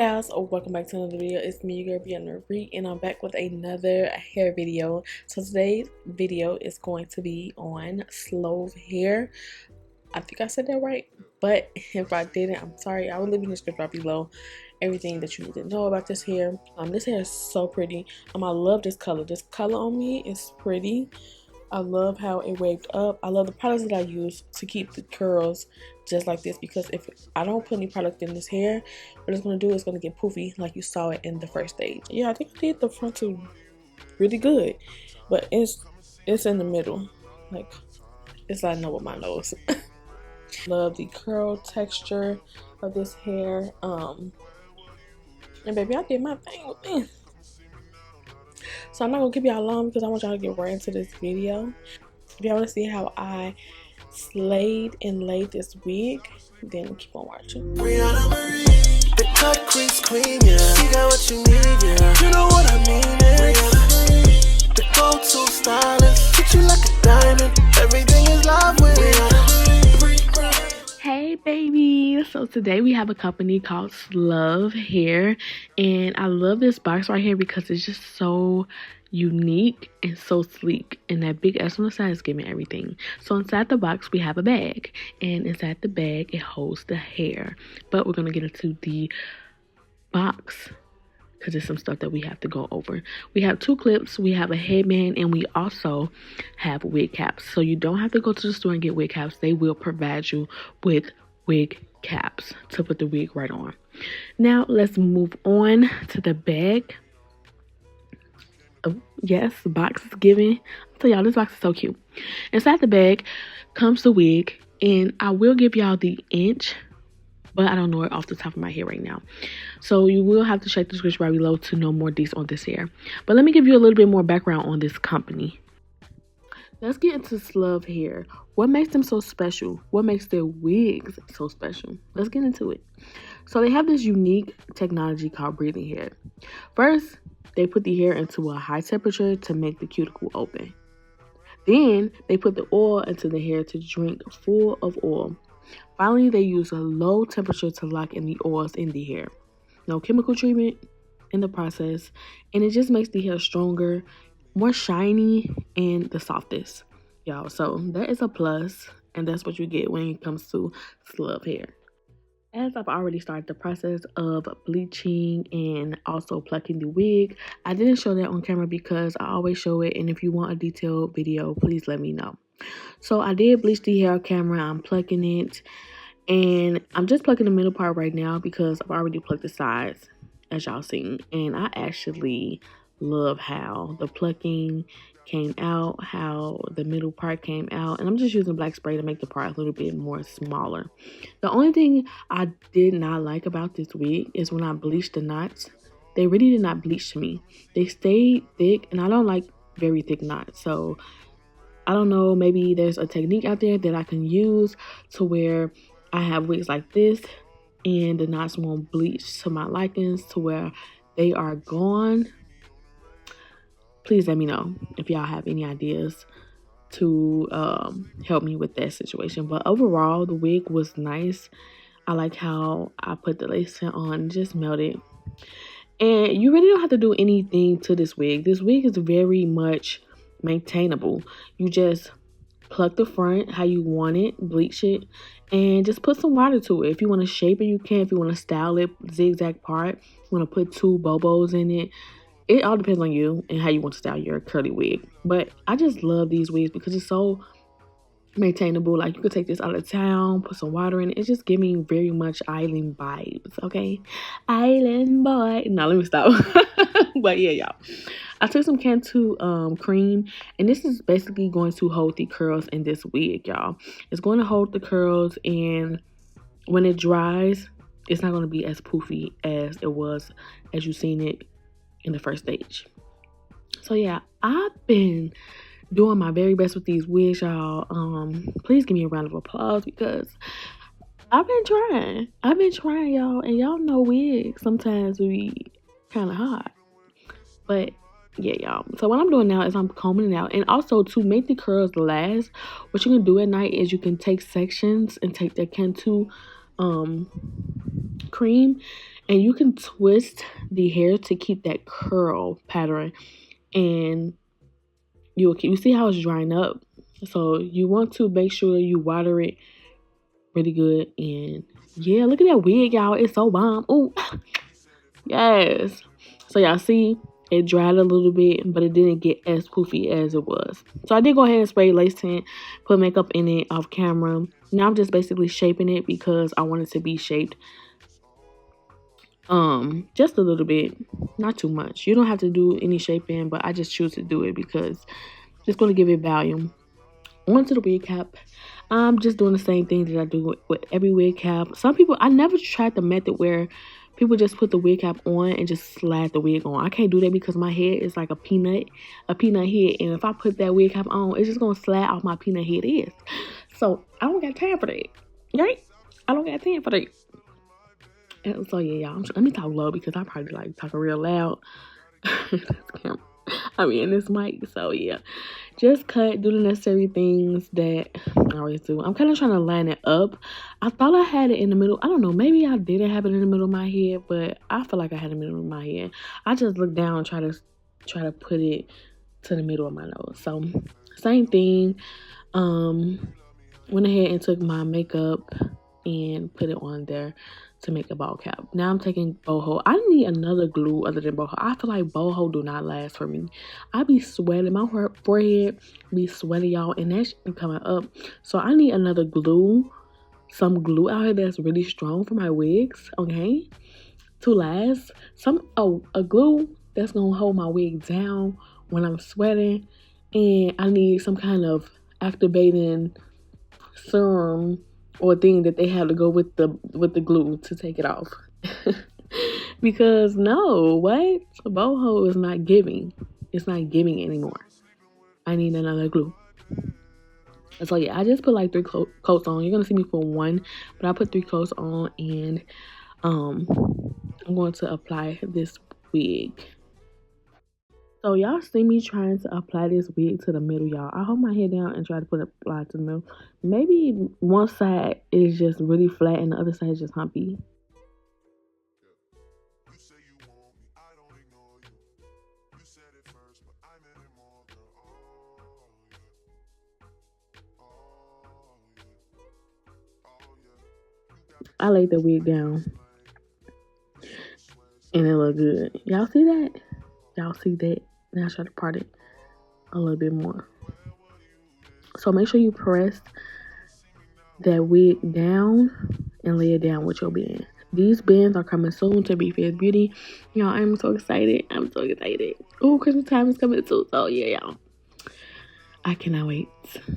Guys, welcome back to another video. It's me, your girl Briana Marie, and I'm back with another hair video. So today's video is going to be on Slove hair. I think I said that right, but if I didn't, I'm sorry. I will leave in the description below everything that you need to know about this hair. This hair is so pretty. I love this color. This color on me is pretty. I love how it waved up. I love the products that I use to keep the curls just like this, because if I don't put any product in this hair, what it's going to do is going to get poofy like you saw it in the first stage. Yeah, I think I did the front two really good, but it's in the middle. Like, it's lining up with my nose. Love the curl texture of this hair. And baby, I did my thing with this. So I'm not gonna keep y'all long because I want y'all to get right into this video. If y'all want to see how I slayed and laid this wig, then keep on watching. Briana Marie, the cut crease queen, yeah. She got what you need, yeah. You know what I mean, yeah. Briana Marie, the go-to stylist, treat you like a diamond. Everything is love with Briana Marie. Hey baby, so today we have a company called Slove hair, and I love this box right here because it's just so unique and so sleek, and that big S on the side is giving everything. So inside the box we have a bag, and inside the bag it holds the hair, but we're gonna get into the box because there's some stuff that we have to go over. We have 2 clips, we have a headband, and we also have wig caps. So you don't have to go to the store and get wig caps. They will provide you with wig caps to put the wig right on. Now let's move on to the bag. Oh, yes, the box is giving. I'll tell y'all, this box is so cute. Inside the bag comes the wig, and I will give y'all the inch, but I don't know it off the top of my head right now. So you will have to check the description right below to know more details on this hair. But let me give you a little bit more background on this company. Let's get into Slove hair. What makes them so special? What makes their wigs so special? Let's get into it. So they have this unique technology called breathing hair. First, they put the hair into a high temperature to make the cuticle open. Then they put the oil into the hair to drink full of oil. Finally, they use a low temperature to lock in the oils in the hair. No chemical treatment in the process, and it just makes the hair stronger, more shiny, and the softest, y'all. So that is a plus, and that's what you get when it comes to Slove hair. As I've already started the process of bleaching and also plucking the wig, I didn't show that on camera because I always show it, and if you want a detailed video, please let me know. So I did bleach the hair on camera. I'm plucking it, and I'm just plucking the middle part right now because I've already plucked the sides, as y'all seen. And I actually love how the plucking came out, how the middle part came out. And I'm just using black spray to make the part a little bit more smaller. The only thing I did not like about this wig is when I bleached the knots, they really did not bleach to me. They stayed thick, and I don't like very thick knots. So I don't know, maybe there's a technique out there that I can use to where I have wigs like this and the knots won't bleach to my likings to where they are gone. Please let me know if y'all have any ideas to help me with that situation. But overall, the wig was nice. I like how I put the lace on, just melted. And you really don't have to do anything to this wig. This wig is very much maintainable. You just pluck the front how you want it, bleach it, and just put some water to it. If you want to shape it, you can. If you want to style it, zigzag part, you want to put 2 bobos in it. It all depends on you and how you want to style your curly wig. But I just love these wigs because it's so maintainable. Like, you could take this out of town, put some water in it. It's just giving very much island vibes, okay? Island boy. No, let me stop. But yeah, y'all, I took some Canon cream, and this is basically going to hold the curls in this wig, y'all. It's going to hold the curls, and when it dries, it's not going to be as poofy as it was as you seen it in the first stage. So yeah, I've been doing my very best with these wigs, y'all. Please give me a round of applause because I've been trying, y'all, and y'all know wigs sometimes be kind of hard. But yeah, y'all, so what I'm doing now is I'm combing it out. And also, to make the curls last, what you can do at night is you can take sections and take that Canon cream And you can twist the hair to keep that curl pattern, and you see how it's drying up. So you want to make sure you water it really good. And yeah, look at that wig, y'all. It's so bomb. Oh, yes. So y'all see, it dried a little bit, but it didn't get as poofy as it was. So I did go ahead and spray lace tint, put makeup in it off camera. Now I'm just basically shaping it because I want it to be shaped just a little bit, not too much. You don't have to do any shaping, but I just choose to do it because it's going to give it volume. Onto the wig cap. I'm just doing the same thing that I do with every wig cap. Some people, I never tried the method where people just put the wig cap on and just slide the wig on. I can't do that because my head is like a peanut head, and if I put that wig cap on, it's just gonna slide off my peanut head is. So I don't got time for that, right? I don't got time for that. And so yeah, y'all. Let me talk low because I probably like talking real loud. I mean, this mic. So yeah, just do the necessary things that I always do. I'm kind of trying to line it up. I thought I had it in the middle. I don't know. Maybe I didn't have it in the middle of my head, but I feel like I had it in the middle of my head. I just looked down and try to put it to the middle of my nose. So same thing. Went ahead and took my makeup and put it on there to make a ball cap. Now I'm taking boho. I need another glue other than boho. I feel like boho do not last for me. I be sweating. My forehead be sweating, y'all, and that shit be coming up. So I need another glue. Some glue out here that's really strong for my wigs, okay? To last. A glue that's gonna hold my wig down when I'm sweating. And I need some kind of activating serum or thing that they have to go with the glue to take it off. Because no, what? Boho is not giving. It's not giving anymore. I need another glue. So yeah, I just put like 3 coats on. You're gonna see me put 1, but I put 3 coats on, and I'm going to apply this wig. So y'all see me trying to apply this wig to the middle, y'all. I hold my head down and try to apply it to the middle. Maybe one side is just really flat and the other side is just humpy. I laid the wig down and it looked good. Y'all see that? Y'all see that? Now I try to part it a little bit more. So make sure you press that wig down and lay it down with your band. These bands are coming soon to Be Fierce Beauty. Y'all, I'm so excited. I'm so excited. Oh, Christmas time is coming too. So yeah, y'all. I cannot wait.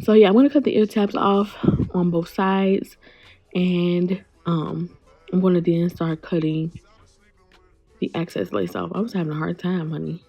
So yeah, I'm gonna cut the ear tabs off on both sides, and I'm gonna then start cutting the excess lace off. I was having a hard time, honey.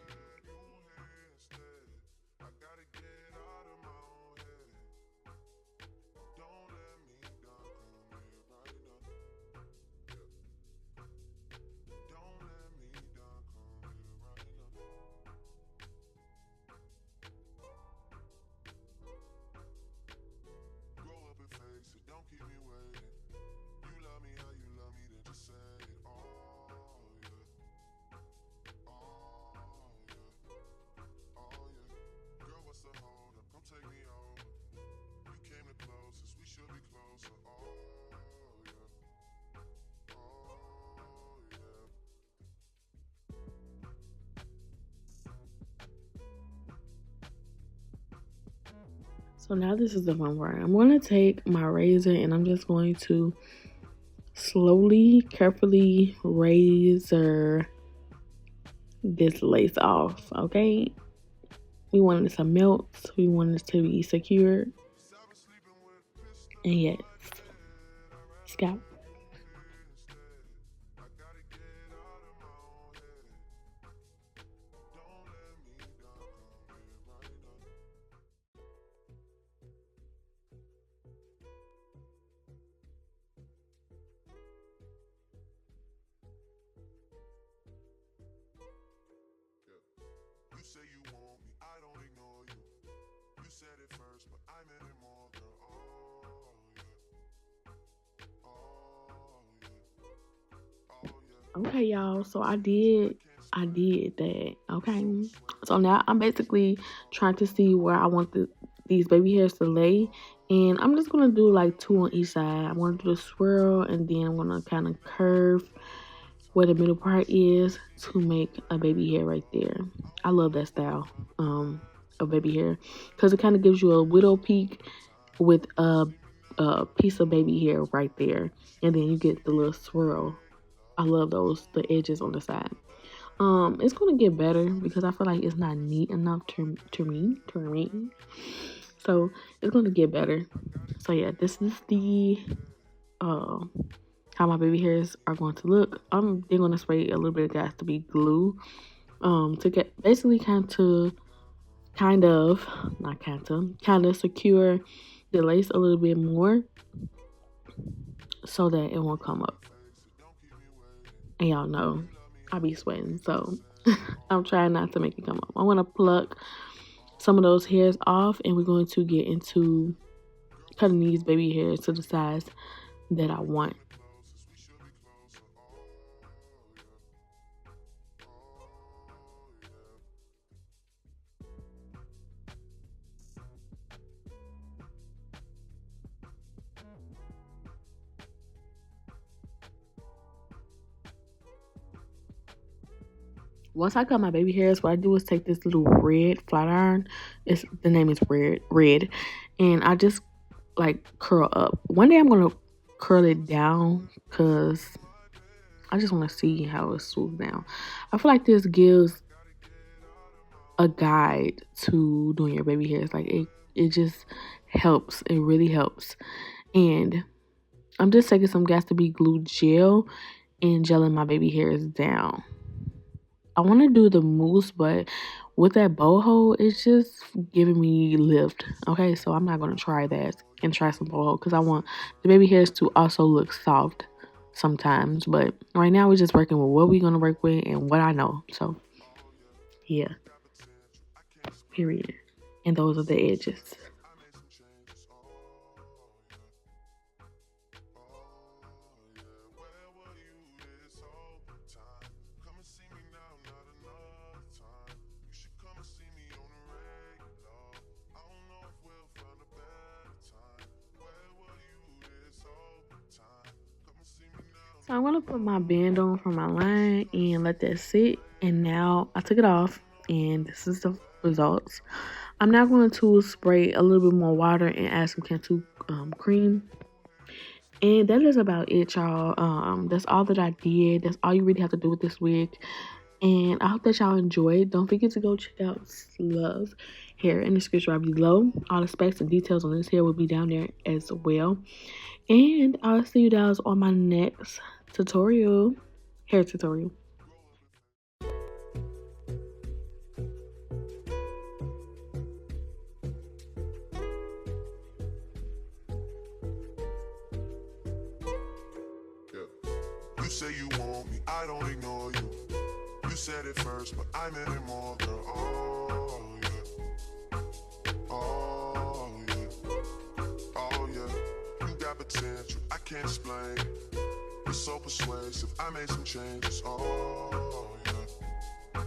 So now this is the fun part. I'm going to take my razor and I'm just going to slowly, carefully razor this lace off, okay? We want it to melt. We want it to be secure. And yes, scalp. Okay, y'all. So I did that. Okay. So now I'm basically trying to see where I want these baby hairs to lay. And I'm just gonna do like two on each side. I'm gonna do the swirl and then I'm gonna kind of curve where the middle part is to make a baby hair right there. I love that style of baby hair because it kind of gives you a widow peak with a piece of baby hair right there, and then you get the little swirl. I love those the edges on the side. It's gonna get better because I feel like it's not neat enough to me. So it's gonna get better. So yeah, this is the uh how my baby hairs are going to look. They're gonna spray a little bit of gas to be glue. To get basically kind of not kind of secure the lace a little bit more so that it won't come up. And y'all know I be sweating, so I'm trying not to make it come up. I'm gonna pluck some of those hairs off and we're going to get into cutting these baby hairs to the size that I want. Once I cut my baby hairs, what I do is take this little red flat iron. The name is red, and I just like curl up. One day I'm gonna curl it down because I just want to see how it swoops down. I feel like this gives a guide to doing your baby hairs. Like it just helps. It really helps. And I'm just taking some gas to be glue gel and gelling my baby hairs down. I want to do the mousse, but with that boho, it's just giving me lift. Okay, so I'm not going to try that and try some boho because I want the baby hairs to also look soft sometimes. But right now, we're just working with what we're going to work with and what I know. So, yeah, period. And those are the edges. So I'm going to put my band on from my line and let that sit. And now I took it off and this is the results. I'm now going to spray a little bit more water and add some Cantu cream. And that is about it, y'all. That's all that I did. That's all you really have to do with this wig. And I hope that y'all enjoyed. Don't forget to go check out Slove hair in the description right below. All the specs and details on this hair will be down there as well. And I'll see you guys on my next hair tutorial. You say you want me, I don't ignore you. You said it first, but I meant it more, girl. Oh yeah, oh yeah, oh yeah. You got potential, I can't explain. You're so persuasive, I made some changes. Oh yeah,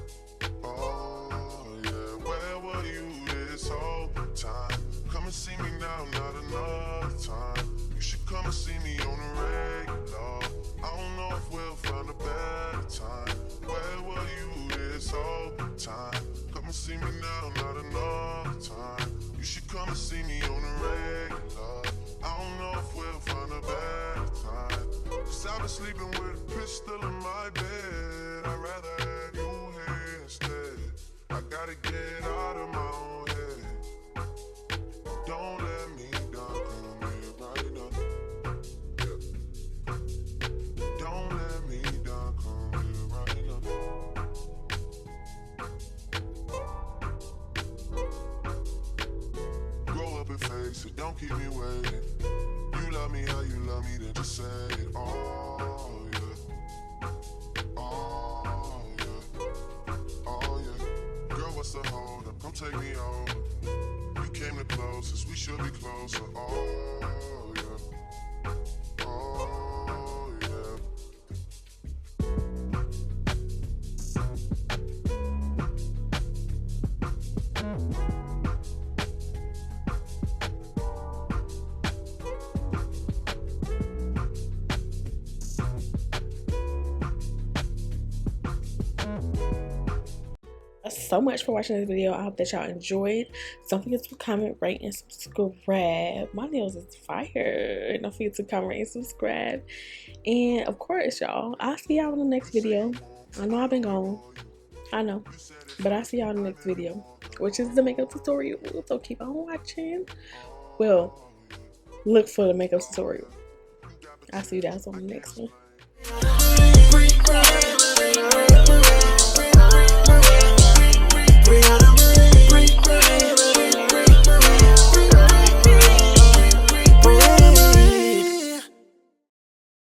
oh yeah. Where were you this whole time? Come and see me now, not another time. You should come and see me on the regular. I don't know if we'll find a better time. Where were you this whole time? Come and see me now, not another time. You should come and see me on the regular. I don't know if we'll find a better time. Cause I've been sleeping with a pistol in my bed. I'd rather have you here instead. I gotta get out of my own head. Don't let me down, come here right now. Don't let me down, come here right now. Grow up and face it, don't keep me waiting. You love me how you love me, then just say it. Oh yeah, oh yeah, oh yeah. Girl, what's the hold up? Come take me over. You came the closest, we should be closer. Oh yeah, oh yeah. so much for watching this video. I hope that y'all enjoyed. Don't forget to comment, rate, and subscribe. My nails is fire. Don't forget to comment, rate, and subscribe. And of course, y'all, I'll see y'all in the next video. I know I've been gone. I know. But I'll see y'all in the next video, which is the makeup tutorial. So keep on watching. Well, look for the makeup tutorial. I'll see you guys on the next one.